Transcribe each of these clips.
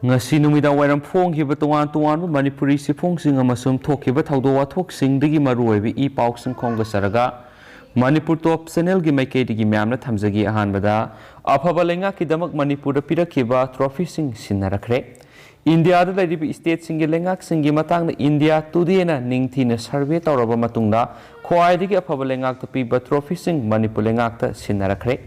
ngasi numidang wairam phonghiba tongan tongan Manipuri sifungsing amasum thokhiba thawdo wathoksingdagi maruoibi I pausing khongga saraga Manipur Top Channel gi maikeidigi myamna thamjagi ahanbada afaba lenga kidamak Manipur pirakhiba trophy sing sinnarakre India da laibi state singi lenga singi matangna India today na ningthina survey tawraba matungda khwaidigi afaba lenga ta piba trophy sing Manipur lenga ta sinnarakre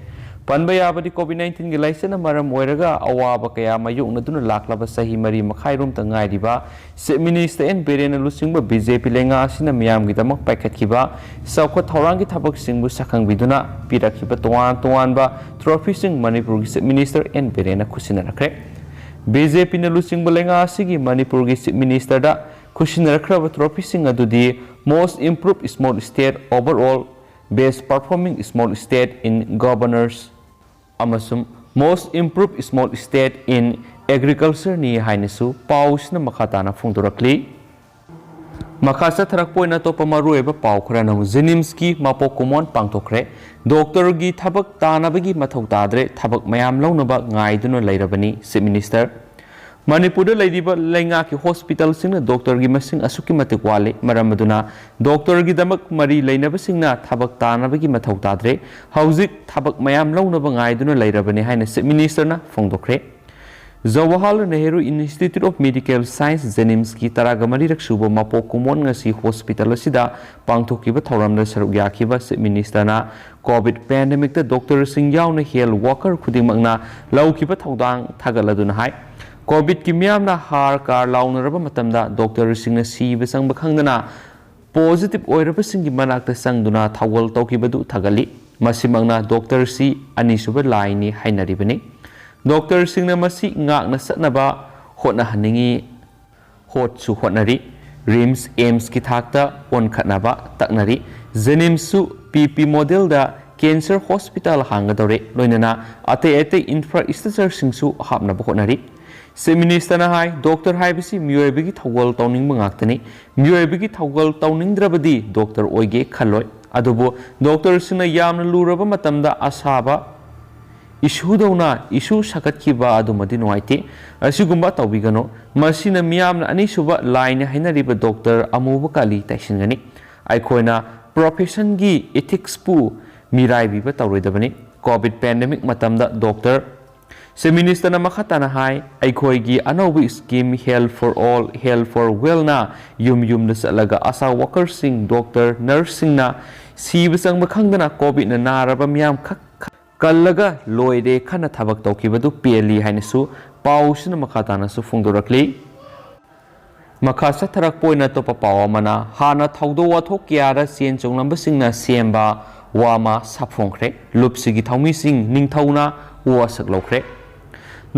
Panbayabadi COVID-19 gi laisena maram oiraga awaba kaya mayukna duna laklaba sahi mari makhairum ta ngairiba se minister en berena lusingba BJP lenga asina miyam gi damak paikhatkiba saukha thaurangi thabak singbu sakhang biduna pirakhiba toan ba trophy sing Manipur gi minister en berena khusina rakre BJP na lusingba lenga asigi Manipur gi minister da khusina rakraba trophy sing adudi most improved small state overall best performing small state in governors amasum most improved small state in agriculture ni hainisu pausna makhatana phungdorakli makhasa tharakpoina to pamarueba pau khurana Jenims ki mapo common pangthokre doctor gi thabak tanabagi mathau tadre thabak mayam launaba ngaiduna leirabani chief minister Manipur da laidiba lenga ki hospital singna doctor gi masing asuki matik wale maramaduna doctor gi damak mari leinaba singna thabak tanabagi mathau tadre hauzik thabak mayam launaba ngaiduna leirabani haina chief minister na phongdokre Jawaharlal Nehru Institute of Medical Science Jenims ki taragamari raksubo mapo kumon ngasi hospital asida pangthokiba thoramna saruk yakhiba chief minister na covid pandemic ta doctor sing yauna health worker khudingmakna laukiba thodang thagaladuna hai COVID ki miyamna har kar launaraba matamda doctor singna siba sangba khangdana positive oiraba singi manakta sangduna thawal tawkibadu thagali masimangna doctor si anisuba laini hainaribani doctor singna masi ngakna satnaba hotna haningi hot su hotnari RIMS AIMS ki thakta on khatnaba taknari Jenims su PP model da cancer hospital hangadore loinana ate infrastructure singsu hapnaba hotnari Chief Minister na hai doctor haibisi mioibigi thawal tawning mangakhtani mioibigi thawal tawningdrabadi doctor oige khaloi adubo doctor sina yamna luraba matamda asaba issue dauna issue sakatkiba adumadi noaite asigumba tawbigano masina miyamna anisuba line hainariba doctor amuba kali taisingani aikhoina profession gi ethics pu mirai biba tawroidabani covid pandemic matamda doctor Chief Minister na makhatana hai aikhoi gi anobu scheme health for all health for well na yum na salaga asa worker sing doctor nursing na sibasang makhangdana covid na naraba miyam khak kallaga loide khana thabak tawkibadu peli hainasu pausna makhatana su phungdorakli makhasa tharak poina to papawa mana hana thawdo wathok kyara sen chonglamba singna semba wama saphongkhre lupsigi thawmi sing ningthauna wasak lokre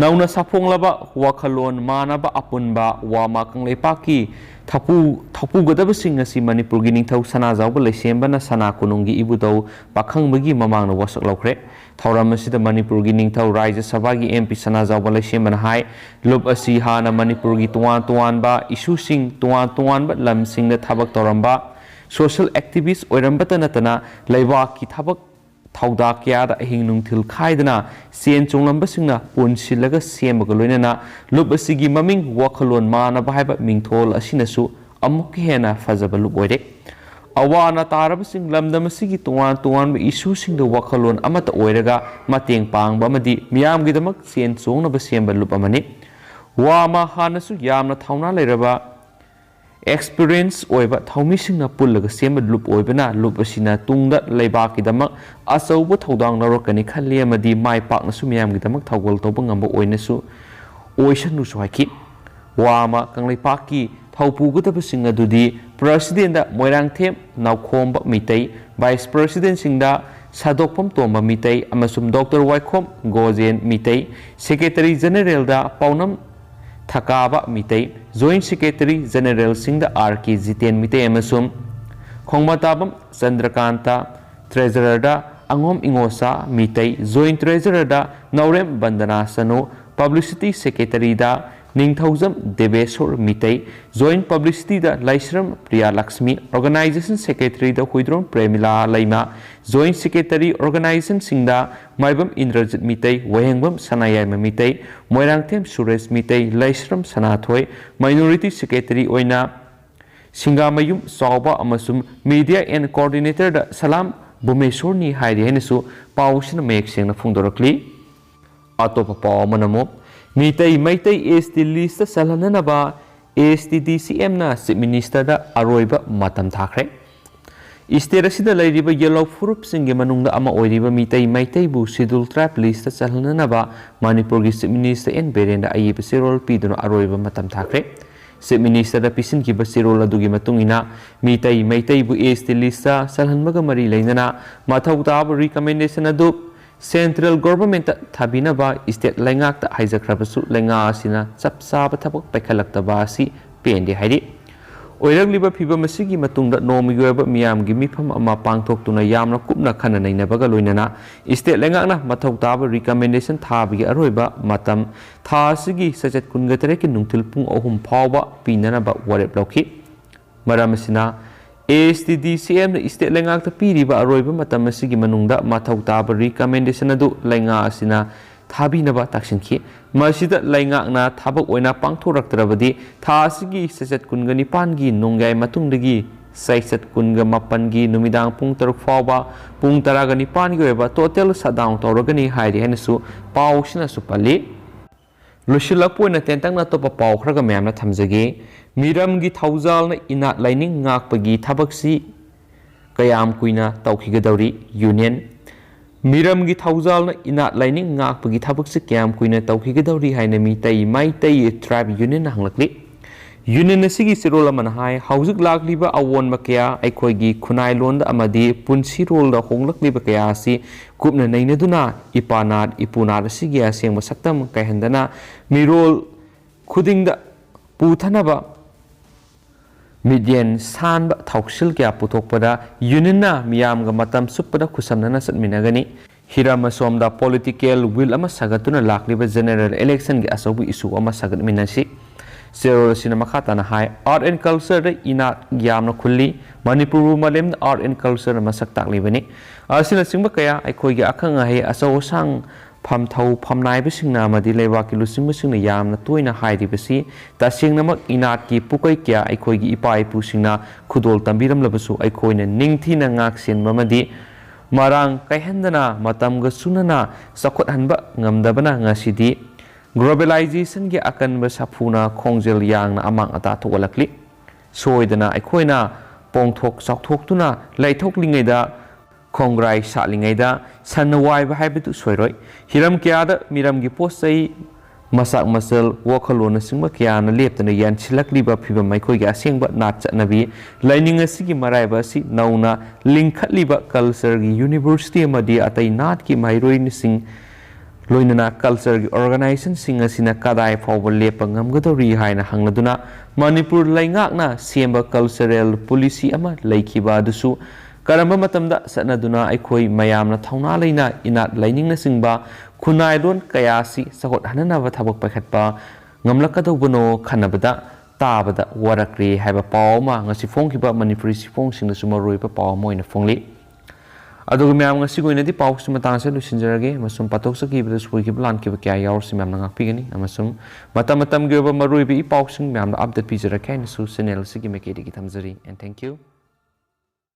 Nauna saphonglaba wakhalon manaba apunba wama kangleipaki thapu gadaba sing asi Manipur gi ningthau sana jawba leisemba na sana kunungi ibudau pakhangmagi mamangna wasak lokre thauram asida Manipur gi ningthau Rajya Sabha gi MP sana jawba leisemba na hai lup asi hana Manipur gi tuan ba issue sing tuan ba lam sing na thabak toramba social activist oirambata natana leiba ki thabak thauda kya da hing nungthil khaidana sen chonglamba singna punsilaga semaga loinana lup asigi maming wakhalon mana bahaiba mingthol asinasu amuk hena fajaba lup oire awana taraba sing lamdam asigi tuan issue sing da wakhalon amata oiraga mateng pangba amadi miyam gi damak sen chongnaba semba lup amani wama hanasu yamna thauna leiraba experience oiba thawmi singna pullaga sema loop oibana loop asina tungda leibak kidamak asauba thodang narokani khalli amadi mai pakna su miyam gidamak thawgol toba ngamba oinasu oisanu su haiki wama kanglei thawpu gudaba singa dudi president da moirang them nawkhomba mitai vice president singda sadokpam tomba mitai amasum dr waikhom gojen mitai secretary general da paunam Thakaba mitai Joint Secretary General Singda R.K. Jiten mitai amasum Khongmatabam Chandrakanta Treasurer da Angom Ingosa mitai Joint Treasurer da Naurem Bandana Sanu Publicity Secretary da Ningthaujam Deveswar Mitei, Joint Publicity da Laisram Priya Lakshmi, Organization Secretary da Huidron Premila Laima, Joint Secretary Organization Singda, Maibam Indrajit Mitei, Wahengbam Sanayama Mitei, Moirangthem Suresh Mitei, Laisram Sanathoi, Minority Secretary Oina, Singamayum Sauba Amasum, Media and Coordinator da Salam Bumeshorni Haidi Henesu, Paushin Mek Sing Fundorakli, Atopa Paw Manamo, Mitei Maitai AST list Salanaba, ASTDCM na Chief Minister da Aroiba Matam Thakre. Isterasida Ladiba Yellow Furup Singi Manunga Ama Oiriba Mitei Maitai Bu Sidul Trap list Salanaba, Manipur Chief Minister and Berenda Ayib Sirol Pidun Aroiba Matam Thakre. Chief Minister da Pisin Kiba Sirol Adugi Matungina, Mitei Maitai Bu AST list Salanmaga Mari Lainana, Matautab recommendation adu. Central Government Tabinaba State Langak Hijakrabasu Langa Sina Sapsaba Tabak Pekalaktabasi PND Hidi. Oiragliba Piba Masigi Matunda Nomigueba Miam Gimipam Ama Pangtok Tuna Yamna Kupna Kana Nabaga Luinana, State Langana Matautaba recommendation Tabi Aroiba Matam Tasigi such at Kungatarek Nuntilpung Ohum Pawa Pinanaba Warep Loki Maramasina. ASTDCM State Langak the Piriba Aroiba Matamasi Manunda Matautaba recommendation adu Langa Asina Tabinaba Takshinki Masida Langa na Tabak Wena Pangtoraktrabadi Tasigi Sasat Kungani Pangi Nungai Matundagi Saisat Kunga Mapangi Numidang Pungtar Faba Pungtaragani Pangueva Total Sadang Toragani Heidi Henesu Paushina Supali Lushulapu in a tentang na topa pau Kragamana Tamzagi Miramgi Tauzal ina lining ngakpagi tabaksi kayam kuina taukigadori union Miramgi Tauzal ina lining ngakpagi tabaksi kayam kuina taukigadori hainami tai mai tai tribe union hanglakli union asigi sirola manhai hauzuk lakliba awon makya aikoigi khunai londa amadi punsi rol da honglakliba kaya si kupna nainaduna ipanad ipunad asigi aseng masaktam kaihandana mirol khudingda puthanaba Midian San Tauxil Gap Putokpada, Unina, Miamga Matam Supada Kusamana Minagani, Hiramasom da political will ama Sagatuna Lakliba general election Asobu issue ama Sagat Minasi, Zero Cinemakatana High, art and culture ina Yamna Kuli, Manipuru Malem art and culture Masak Taklibani, Asina Simbakaya, I Koya Akanga, Aso Sang. Pam Tau Pam Naibising Nama di Lewaki Lusimusing Yam na Tuina Haidi Basi, Tasing Namak Inat ki Pukai Kia, Ikoigi Ipai Pusina, Kudol Tambiram Labasu, Ikoina Ningtina Ngaksian Mamadi, Marang Kaihendana, Matam Gasunana, Sakot Hanba, Ngamdabana Ngasidi, Globalization gi akan Basapuna, Kongjel Yang na Amang Atatu Walakli, Soidana, Ikoina, Pongtok Saktok Tuna, Laitok Lingeda, Kongrai Salingaida, Sanawai Bahabitu Soiroi, Hiram Kiada, Miram Giposai, Masak Masel, Wakalona Simakiana, Lep and the Yan Chilakliba Piva Maikoya, Sing but not Nabi, Lining a Sigi Maraibasi, Nauna, Link Liba Culture University Madi Atai Natki Mairoin Sing, Loinana Culture Organization Singasina Kadai Power Lepangam Gadori Haina Hangladuna, Manipur Langakna, Siemba Cultural Policy Ama, Laikiba Dusu. Karamba matamda sanaduna aikoi mayamna thauna leina inat laining na singba khunai don kayasi sakot hanana wa thabak pakhatpa ngamlakadobano khanabada tabada warakri haiba pawma ngasi phongkiba manipuri sifong singna sumaroi pa paw moina phongli adugu myam ngasi goina di paw sima tangse lusinjarage masum patok saki bida sui ki plan ki kya yaur sim myam ngak pigani amasum matam ge ba maroi bi paw sing myam update pijara kain su channel sigi mekedi ki thamjari and thank you.